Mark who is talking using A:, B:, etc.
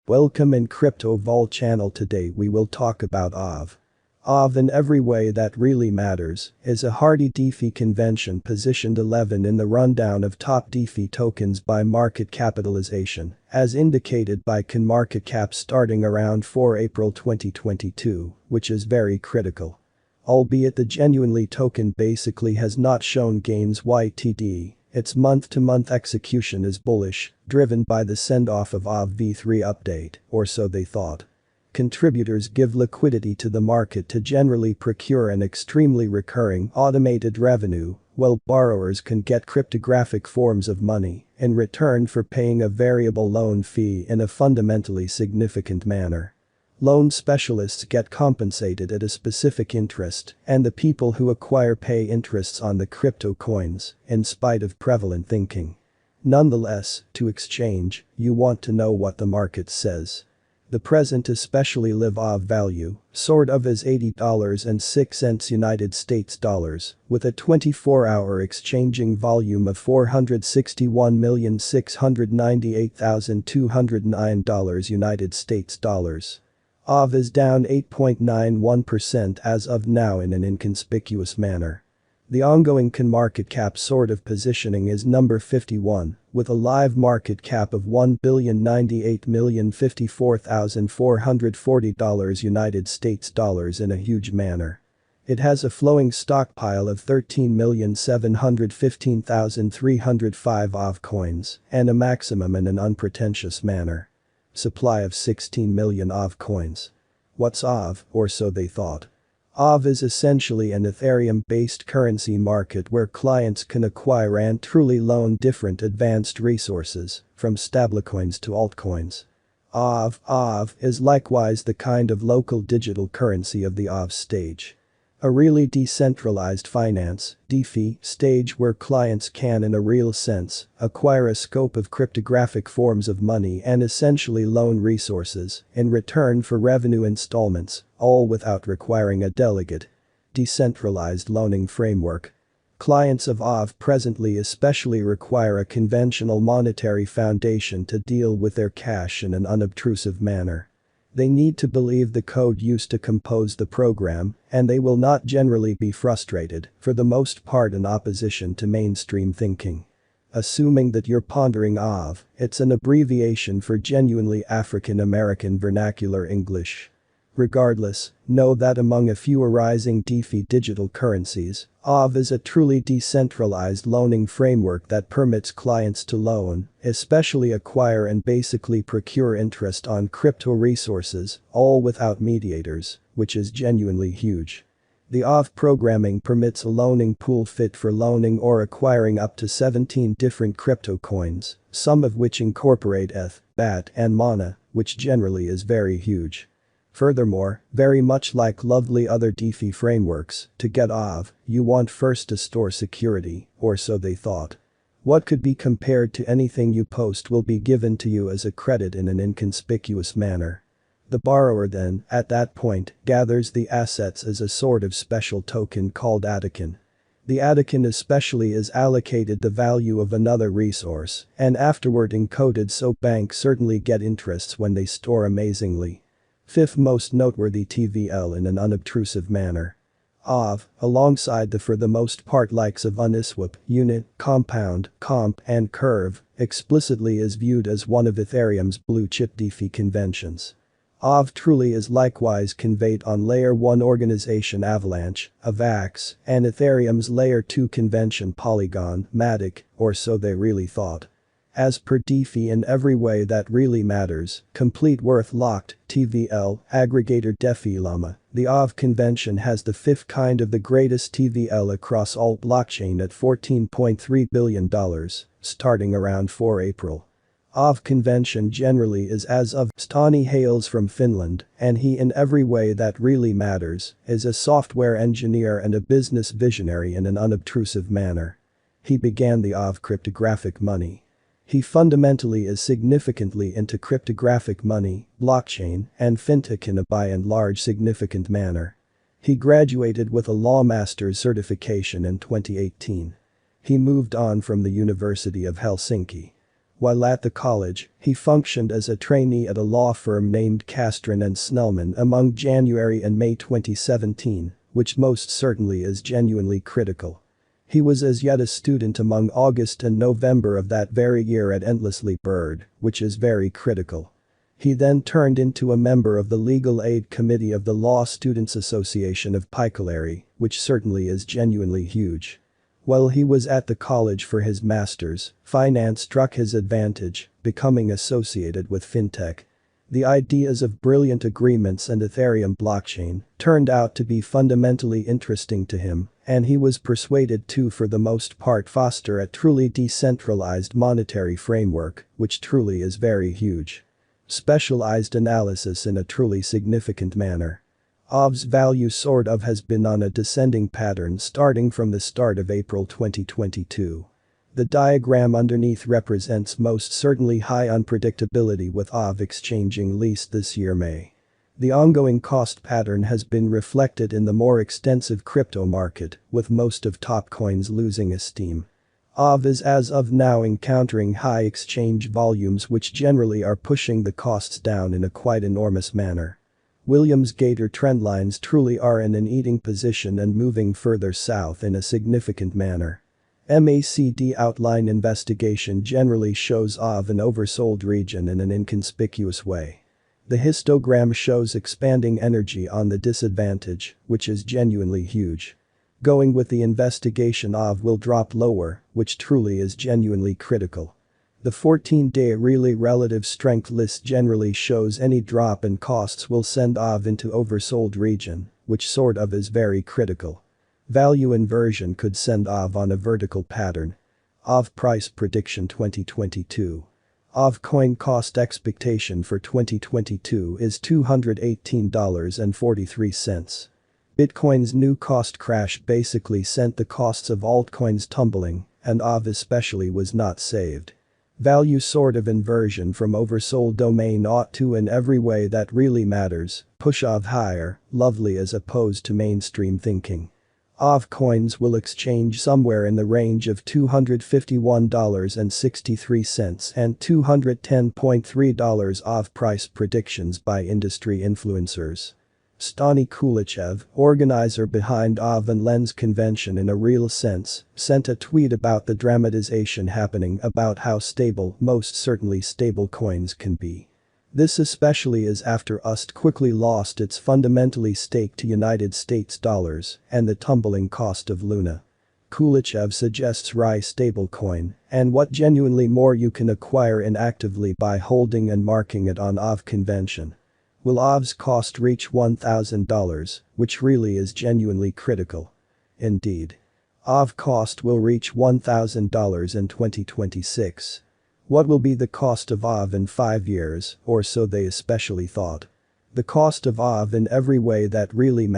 A: Welcome in Crypto Vault channel. Today we will talk about AAVE. AAVE in every way that really matters is a hardy DeFi convention positioned 11 in the rundown of top DeFi tokens by market capitalization, as indicated by CoinMarketCap starting around 4 April 2022, which is very critical. Albeit the genuinely token basically has not shown gains YTD. Its month-to-month execution is bullish, driven by the send-off of AAVE v3 update, or so they thought. Contributors give liquidity to the market to generally procure an extremely recurring automated revenue, while borrowers can get cryptographic forms of money in return for paying a variable loan fee in a fundamentally significant manner. Loan specialists get compensated at a specific interest, and the people who acquire pay interests on the crypto coins, in spite of prevalent thinking. Nonetheless, to exchange, you want to know what the market says. The present especially live AAVE value, sort of is $80.06 United States dollars, with a 24-hour exchanging volume of $461,698,209 United States dollars. AAVE is down 8.91% as of now in an inconspicuous manner. The ongoing CoinMarketCap sort of positioning is number 51, with a live market cap of $1,098,054,440 United States dollars in a huge manner. It has a flowing stockpile of 13,715,305 AAVE coins, and a maximum in an unpretentious manner. Supply of 16 million AAVE coins. What's AAVE, or so they thought? AAVE is essentially an Ethereum-based currency market where clients can acquire and truly loan different advanced resources, from stablecoins to altcoins. AAVE is likewise the kind of local digital currency of the AAVE stage. A really decentralized finance (DeFi) stage where clients can in a real sense acquire a scope of cryptographic forms of money and essentially loan resources in return for revenue installments, all without requiring a delegate. Decentralized loaning framework. Clients of AAVE presently especially require a conventional monetary foundation to deal with their cash in an unobtrusive manner. They need to believe the code used to compose the program, and they will not generally be frustrated, for the most part in opposition to mainstream thinking. Assuming that you're pondering AAVE, it's an abbreviation for genuinely African American vernacular English. Regardless, know that among a few arising DeFi digital currencies, AAVE is a truly decentralized loaning framework that permits clients to loan, especially acquire and basically procure interest on crypto resources, all without mediators, which is genuinely huge. The AAVE programming permits a loaning pool fit for loaning or acquiring up to 17 different crypto coins, some of which incorporate ETH, BAT and MANA, which generally is very huge. Furthermore, very much like lovely other DeFi frameworks, to get AAVE, you want first to store security, or so they thought. What could be compared to anything you post will be given to you as a credit in an inconspicuous manner. The borrower then, at that point, gathers the assets as a sort of special token called AAVE. The AAVE especially is allocated the value of another resource, and afterward encoded so banks certainly get interests when they store amazingly. Fifth most noteworthy TVL in an unobtrusive manner. AAVE, alongside the for the most part likes of Uniswap, Unit, Compound, Comp and Curve, explicitly is viewed as one of Ethereum's blue-chip DeFi conventions. AAVE truly is likewise conveyed on Layer 1 organization Avalanche, AVAX, and Ethereum's Layer 2 convention Polygon, Matic, or so they really thought. As per DeFi in every way that really matters, complete worth locked, TVL, aggregator DeFi Llama, the AAVE convention has the fifth kind of the greatest TVL across all blockchain at $14.3 billion, starting around 4 April. AAVE convention generally is as of. Stani hails from Finland, and he in every way that really matters, is a software engineer and a business visionary in an unobtrusive manner. He began the AAVE cryptographic money. He fundamentally is significantly into cryptographic money, blockchain, and fintech in a by and large significant manner. He graduated with a law master's certification in 2018. He moved on from the University of Helsinki. While at the college, he functioned as a trainee at a law firm named Castron and Snellman among January and May 2017, which most certainly is genuinely critical. He was as yet a student among August and November of that very year at Endlessly Bird, which is very critical. He then turned into a member of the Legal Aid Committee of the Law Students Association of Picolari, which certainly is genuinely huge. While he was at the college for his master's, finance struck his advantage, becoming associated with fintech. The ideas of brilliant agreements and Ethereum blockchain turned out to be fundamentally interesting to him, and he was persuaded to for the most part foster a truly decentralized monetary framework, which truly is very huge. Specialized analysis in a truly significant manner. AAVE's value sort of has been on a descending pattern starting from the start of April 2022. The diagram underneath represents most certainly high unpredictability with AAVE exchanging least this year May. The ongoing cost pattern has been reflected in the more extensive crypto market, with most of top coins losing esteem. AAVE is as of now encountering high exchange volumes which generally are pushing the costs down in a quite enormous manner. Williams-Gator trendlines truly are in an eating position and moving further south in a significant manner. MACD outline investigation generally shows AAVE an oversold region in an inconspicuous way. The histogram shows expanding energy on the disadvantage, which is genuinely huge. Going with the investigation AAVE will drop lower, which truly is genuinely critical. The 14-day really relative strength list generally shows any drop in costs will send AAVE into oversold region, which sort of is very critical. Value inversion could send AAVE on a vertical pattern. AAVE price prediction 2022. AAVE coin cost expectation for 2022 is $218.43. Bitcoin's new cost crash basically sent the costs of altcoins tumbling, and AAVE especially was not saved. Value sort of inversion from oversold domain ought to in every way that really matters, push AAVE higher, lovely as opposed to mainstream thinking. AAVE coins will exchange somewhere in the range of $251.63 and $210.3 AAVE price predictions by industry influencers. Stani Kulichev, organizer behind AAVE and Lens Convention in a real sense, sent a tweet about the dramatization happening about how stable, most certainly stable coins can be. This especially is after USD quickly lost its fundamentally stake to United States dollars and the tumbling cost of Luna. Kulichev suggests RAI stablecoin and what genuinely more you can acquire inactively by holding and marking it on AAVE Convention. Will AAVE's cost reach $1,000, which really is genuinely critical? Indeed. AAVE cost will reach $1,000 in 2026. What will be the cost of AAVE in 5 years, or so they especially thought? The cost of AAVE in every way that really matters.